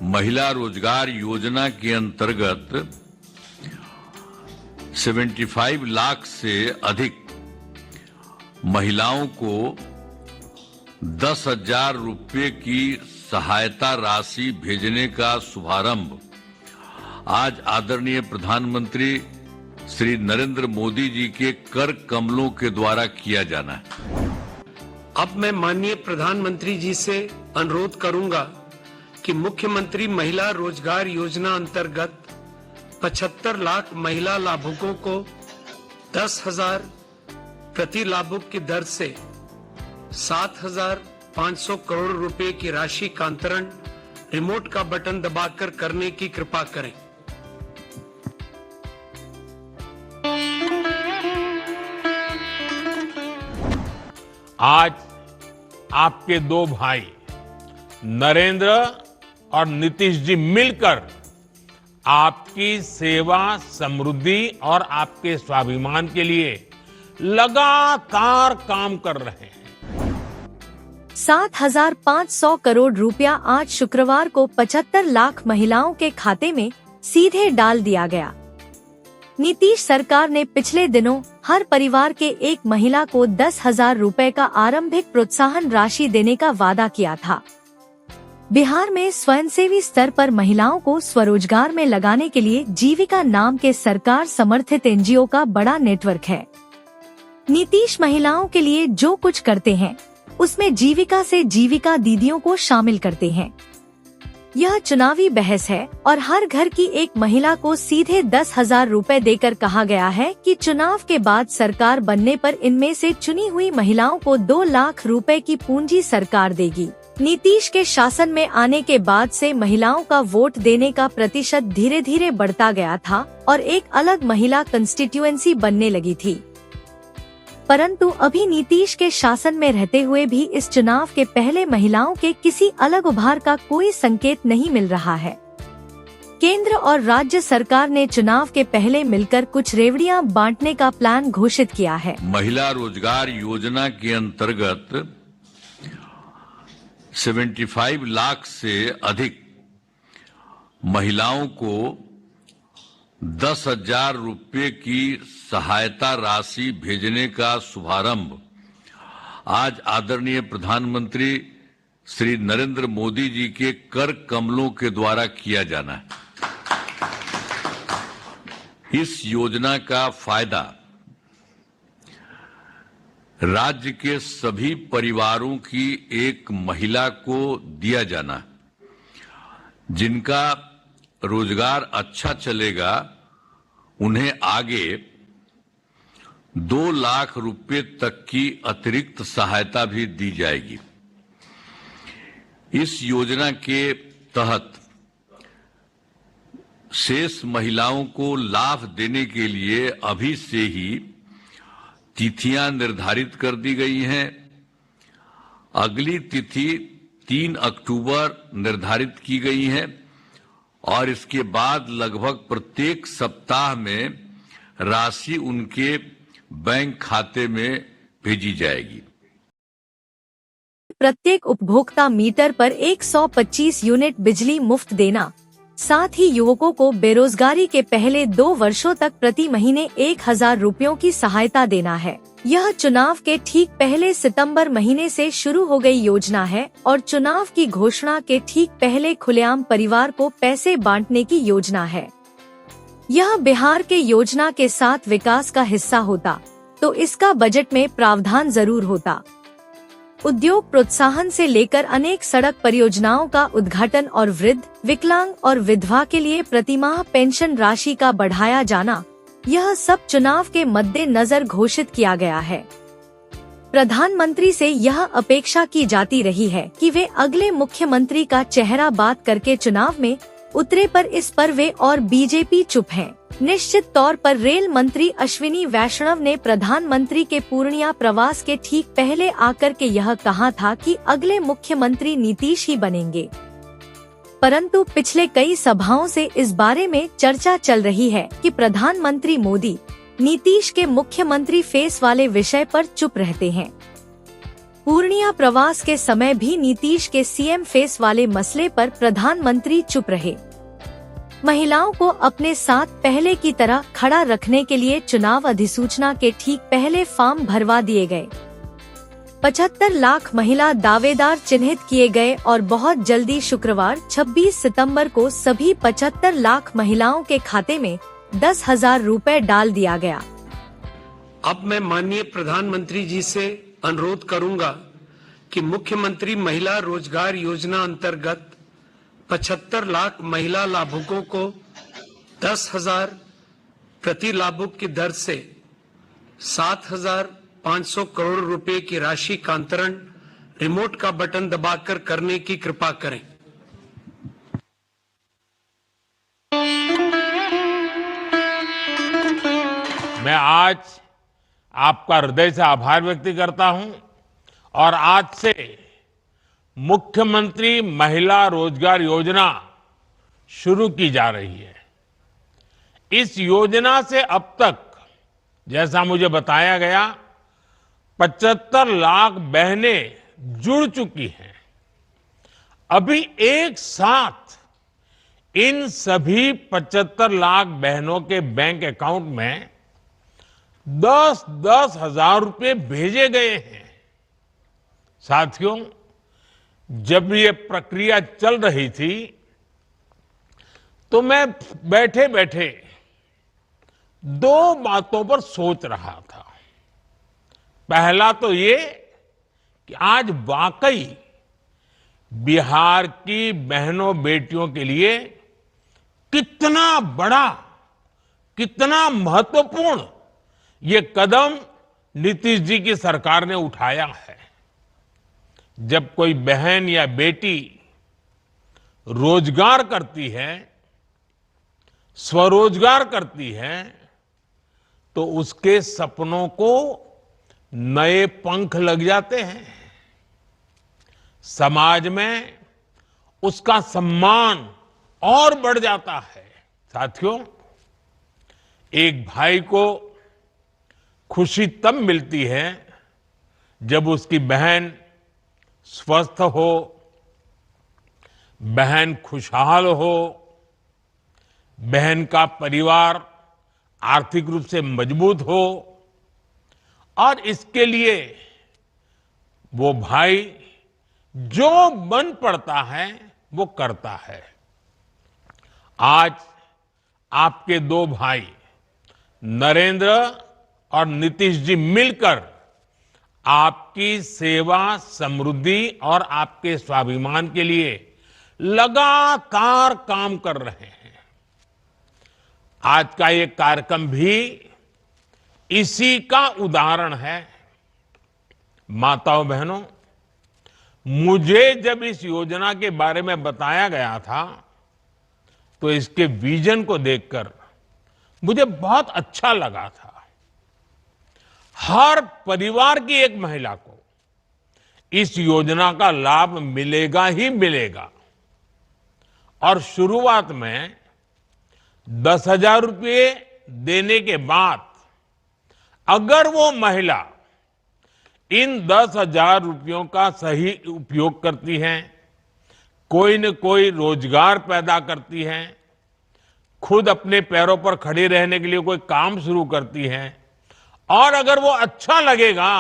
महिला रोजगार योजना के अंतर्गत 75 लाख से अधिक महिलाओं को 10,000 रुपये की सहायता राशि भेजने का शुभारंभ आज आदरणीय प्रधानमंत्री श्री नरेंद्र मोदी जी के कर कमलों के द्वारा किया जाना है। अब मैं माननीय प्रधानमंत्री जी से अनुरोध करूंगा कि मुख्यमंत्री महिला रोजगार योजना अंतर्गत 75 लाख महिला लाभुकों को 10,000 प्रति लाभुक की दर से 7,500 करोड़ रुपए की राशि का अंतरण रिमोट का बटन दबाकर करने की कृपा करें। आज आपके दो भाई नरेंद्र और नीतीश जी मिलकर आपकी सेवा, समृद्धि और आपके स्वाभिमान के लिए लगातार काम कर रहे हैं। 7,500 करोड़ रुपया आज शुक्रवार को 75 लाख महिलाओं के खाते में सीधे डाल दिया गया। नीतीश सरकार ने पिछले दिनों हर परिवार के एक महिला को 10,000 रुपए का आरंभिक प्रोत्साहन राशि देने का वादा किया था। बिहार में स्वयंसेवी स्तर पर महिलाओं को स्वरोजगार में लगाने के लिए जीविका नाम के सरकार समर्थित एनजीओ का बड़ा नेटवर्क है। नीतीश महिलाओं के लिए जो कुछ करते हैं उसमें जीविका से जीविका दीदियों को शामिल करते हैं। यह चुनावी बहस है और हर घर की एक महिला को सीधे 10,000 रुपए देकर कहा गया है कि चुनाव के बाद सरकार बनने पर इनमें से चुनी हुई महिलाओं को 2 लाख रुपए की पूंजी सरकार देगी। नीतीश के शासन में आने के बाद से महिलाओं का वोट देने का प्रतिशत धीरे धीरे बढ़ता गया था और एक अलग महिला कंस्टिट्यूएंसी बनने लगी थी। परंतु अभी नीतीश के शासन में रहते हुए भी इस चुनाव के पहले महिलाओं के किसी अलग उभार का कोई संकेत नहीं मिल रहा है। केंद्र और राज्य सरकार ने चुनाव के पहले मिलकर कुछ रेवड़ियां बांटने का प्लान घोषित किया है। महिला रोजगार योजना के अंतर्गत 75 लाख से अधिक महिलाओं को 10,000 रुपये की सहायता राशि भेजने का शुभारंभ आज आदरणीय प्रधानमंत्री श्री नरेंद्र मोदी जी के कर कमलों के द्वारा किया जाना है। इस योजना का फायदा राज्य के सभी परिवारों की एक महिला को दिया जाना है। जिनका रोजगार अच्छा चलेगा उन्हें आगे 2 लाख रुपए तक की अतिरिक्त सहायता भी दी जाएगी। इस योजना के तहत शेष महिलाओं को लाभ देने के लिए अभी से ही तिथियां निर्धारित कर दी गई हैं। अगली तिथि 3 अक्टूबर निर्धारित की गई है और इसके बाद लगभग प्रत्येक सप्ताह में राशि उनके बैंक खाते में भेजी जाएगी। प्रत्येक उपभोक्ता मीटर पर 125 यूनिट बिजली मुफ्त देना, साथ ही युवकों को बेरोजगारी के पहले 2 वर्षों तक प्रति महीने 1,000 रुपयों की सहायता देना है। यह चुनाव के ठीक पहले सितंबर महीने से शुरू हो गई योजना है और चुनाव की घोषणा के ठीक पहले खुलेआम परिवार को पैसे बांटने की योजना है। यह बिहार के योजना के साथ विकास का हिस्सा होता तो इसका बजट में प्रावधान जरूर होता। उद्योग प्रोत्साहन से लेकर अनेक सड़क परियोजनाओं का उद्घाटन और वृद्ध, विकलांग और विधवा के लिए प्रतिमाह पेंशन राशि का बढ़ाया जाना, यह सब चुनाव के मद्देनजर घोषित किया गया है। प्रधानमंत्री से यह अपेक्षा की जाती रही है कि वे अगले मुख्यमंत्री का चेहरा बात करके चुनाव में उतरे, पर इस पर वे और बीजेपी चुप हैं। निश्चित तौर पर रेल मंत्री अश्विनी वैष्णव ने प्रधानमंत्री के पूर्णिया प्रवास के ठीक पहले आकर के यह कहा था कि अगले मुख्यमंत्री नीतीश ही बनेंगे। परंतु पिछले कई सभाओं से इस बारे में चर्चा चल रही है कि प्रधानमंत्री मोदी नीतीश के मुख्यमंत्री फेस वाले विषय पर चुप रहते हैं। पूर्णिया प्रवास के समय भी नीतीश के सीएम फेस वाले मसले पर प्रधानमंत्री चुप रहे। महिलाओं को अपने साथ पहले की तरह खड़ा रखने के लिए चुनाव अधिसूचना के ठीक पहले फॉर्म भरवा दिए गए। 75 लाख महिला दावेदार चिन्हित किए गए और बहुत जल्दी शुक्रवार 26 सितंबर को सभी 75 लाख महिलाओं के खाते में 10,000 रुपए डाल दिया गया। अब मैं माननीय प्रधानमंत्री जी से अनुरोध करूंगा कि मुख्यमंत्री महिला रोजगार योजना अंतर्गत 75 लाख महिला लाभुकों को 10,000 प्रति लाभुक की दर से 7,500 करोड़ रुपए की राशि का अंतरण रिमोट का बटन दबाकर करने की कृपा करें। मैं आज आपका हृदय से आभार व्यक्त करता हूं और आज से मुख्यमंत्री महिला रोजगार योजना शुरू की जा रही है। इस योजना से अब तक जैसा मुझे बताया गया 75 लाख बहनें जुड़ चुकी हैं। अभी एक साथ इन सभी 75 लाख बहनों के बैंक अकाउंट में 10-10 हजार रुपए भेजे गए हैं। साथियों, जब ये प्रक्रिया चल रही थी तो मैं बैठे बैठे दो बातों पर सोच रहा था। पहला तो ये कि आज वाकई बिहार की बहनों बेटियों के लिए कितना बड़ा, कितना महत्वपूर्ण ये कदम नीतीश जी की सरकार ने उठाया है। जब कोई बहन या बेटी रोजगार करती है, स्वरोजगार करती है, तो उसके सपनों को नए पंख लग जाते हैं। समाज में उसका सम्मान और बढ़ जाता है। साथियों, एक भाई को खुशी तब मिलती है जब उसकी बहन स्वस्थ हो, बहन खुशहाल हो, बहन का परिवार आर्थिक रूप से मजबूत हो और इसके लिए वो भाई जो बन पड़ता है वो करता है। आज आपके दो भाई नरेंद्र और नीतीश जी मिलकर आपकी सेवा, समृद्धि और आपके स्वाभिमान के लिए लगातार काम कर रहे हैं। आज का ये कार्यक्रम भी इसी का उदाहरण है। माताओं बहनों, मुझे जब इस योजना के बारे में बताया गया था तो इसके विजन को देखकर मुझे बहुत अच्छा लगा था। हर परिवार की एक महिला को इस योजना का लाभ मिलेगा ही मिलेगा और शुरुआत में 10,000 रुपये देने के बाद अगर वो महिला इन 10,000 रुपयों का सही उपयोग करती है, कोई न कोई रोजगार पैदा करती है, खुद अपने पैरों पर खड़ी रहने के लिए कोई काम शुरू करती है और अगर वो अच्छा लगेगा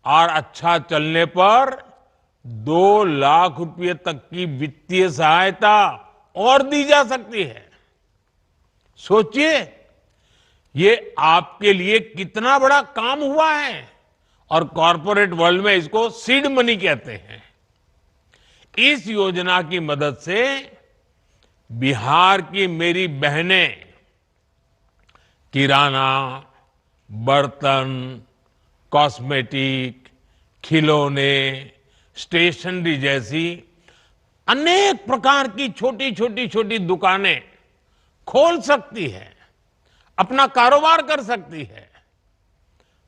और अच्छा चलने पर 2 लाख रुपए तक की वित्तीय सहायता और दी जा सकती है। सोचिए, ये आपके लिए कितना बड़ा काम हुआ है और कॉरपोरेट वर्ल्ड में इसको सीड मनी कहते हैं। इस योजना की मदद से बिहार की मेरी बहनें किराना, बर्तन, कॉस्मेटिक, खिलौने, स्टेशनरी जैसी अनेक प्रकार की छोटी दुकानें खोल सकती है, अपना कारोबार कर सकती है।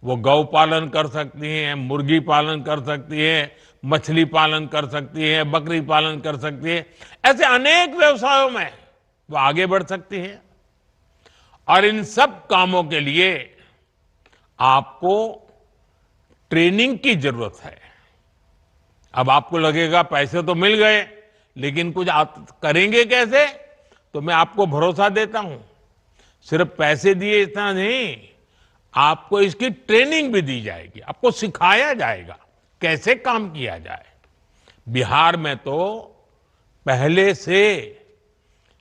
वो गौ पालन कर सकती हैं, मुर्गी पालन कर सकती है, मछली पालन कर सकती है, बकरी पालन कर सकती है। ऐसे अनेक व्यवसायों में वो आगे बढ़ सकती है और इन सब कामों के लिए आपको ट्रेनिंग की जरूरत है। अब आपको लगेगा पैसे तो मिल गए, लेकिन कुछ आप करेंगे कैसे? तो मैं आपको भरोसा देता हूं, सिर्फ पैसे दिए इतना नहीं, आपको इसकी ट्रेनिंग भी दी जाएगी, आपको सिखाया जाएगा कैसे काम किया जाए। बिहार में तो पहले से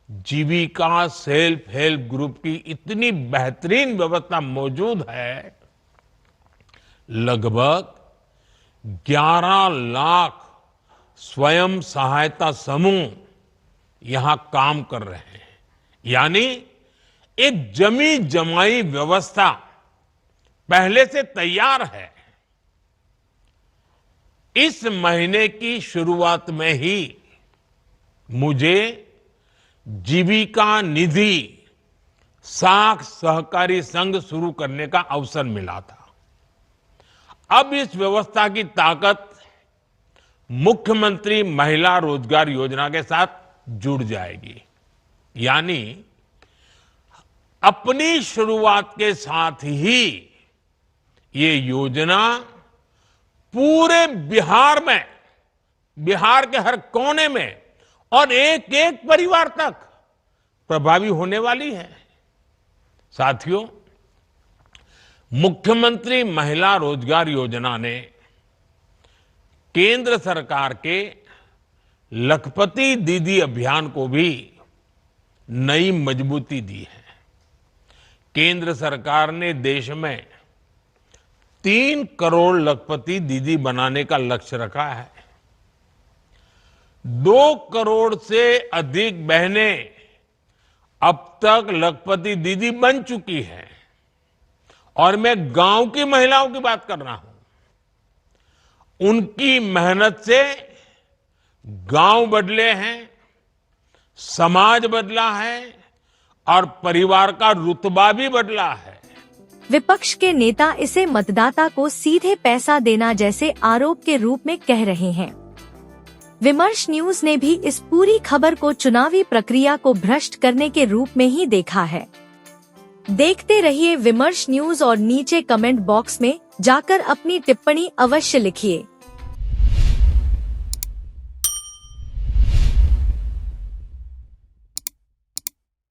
जीविका सेल्फ हेल्प ग्रुप की इतनी बेहतरीन व्यवस्था मौजूद है, लगभग 11 लाख स्वयं सहायता समूह यहां काम कर रहे हैं। यानी एक जमी जमाई व्यवस्था पहले से तैयार है। इस महीने की शुरुआत में ही मुझे जीविका निधि साख सहकारी संघ शुरू करने का अवसर मिला था। अब इस व्यवस्था की ताकत मुख्यमंत्री महिला रोजगार योजना के साथ जुड़ जाएगी। यानी अपनी शुरुआत के साथ ही ये योजना पूरे बिहार में, बिहार के हर कोने में और एक एक परिवार तक प्रभावी होने वाली है। साथियों, मुख्यमंत्री महिला रोजगार योजना ने केंद्र सरकार के लखपति दीदी अभियान को भी नई मजबूती दी है। केंद्र सरकार ने देश में 3 करोड़ लखपति दीदी बनाने का लक्ष्य रखा है। 2 करोड़ से अधिक बहनें अब तक लखपति दीदी बन चुकी हैं। और मैं गांव की महिलाओं की बात कर रहा हूं। उनकी मेहनत से गांव बदले हैं, समाज बदला है और परिवार का रुतबा भी बदला है। विपक्ष के नेता इसे मतदाता को सीधे पैसा देना जैसे आरोप के रूप में कह रहे हैं। विमर्श न्यूज ने भी इस पूरी खबर को चुनावी प्रक्रिया को भ्रष्ट करने के रूप में ही देखा है। देखते रहिए विमर्श न्यूज और नीचे कमेंट बॉक्स में जाकर अपनी टिप्पणी अवश्य लिखिए।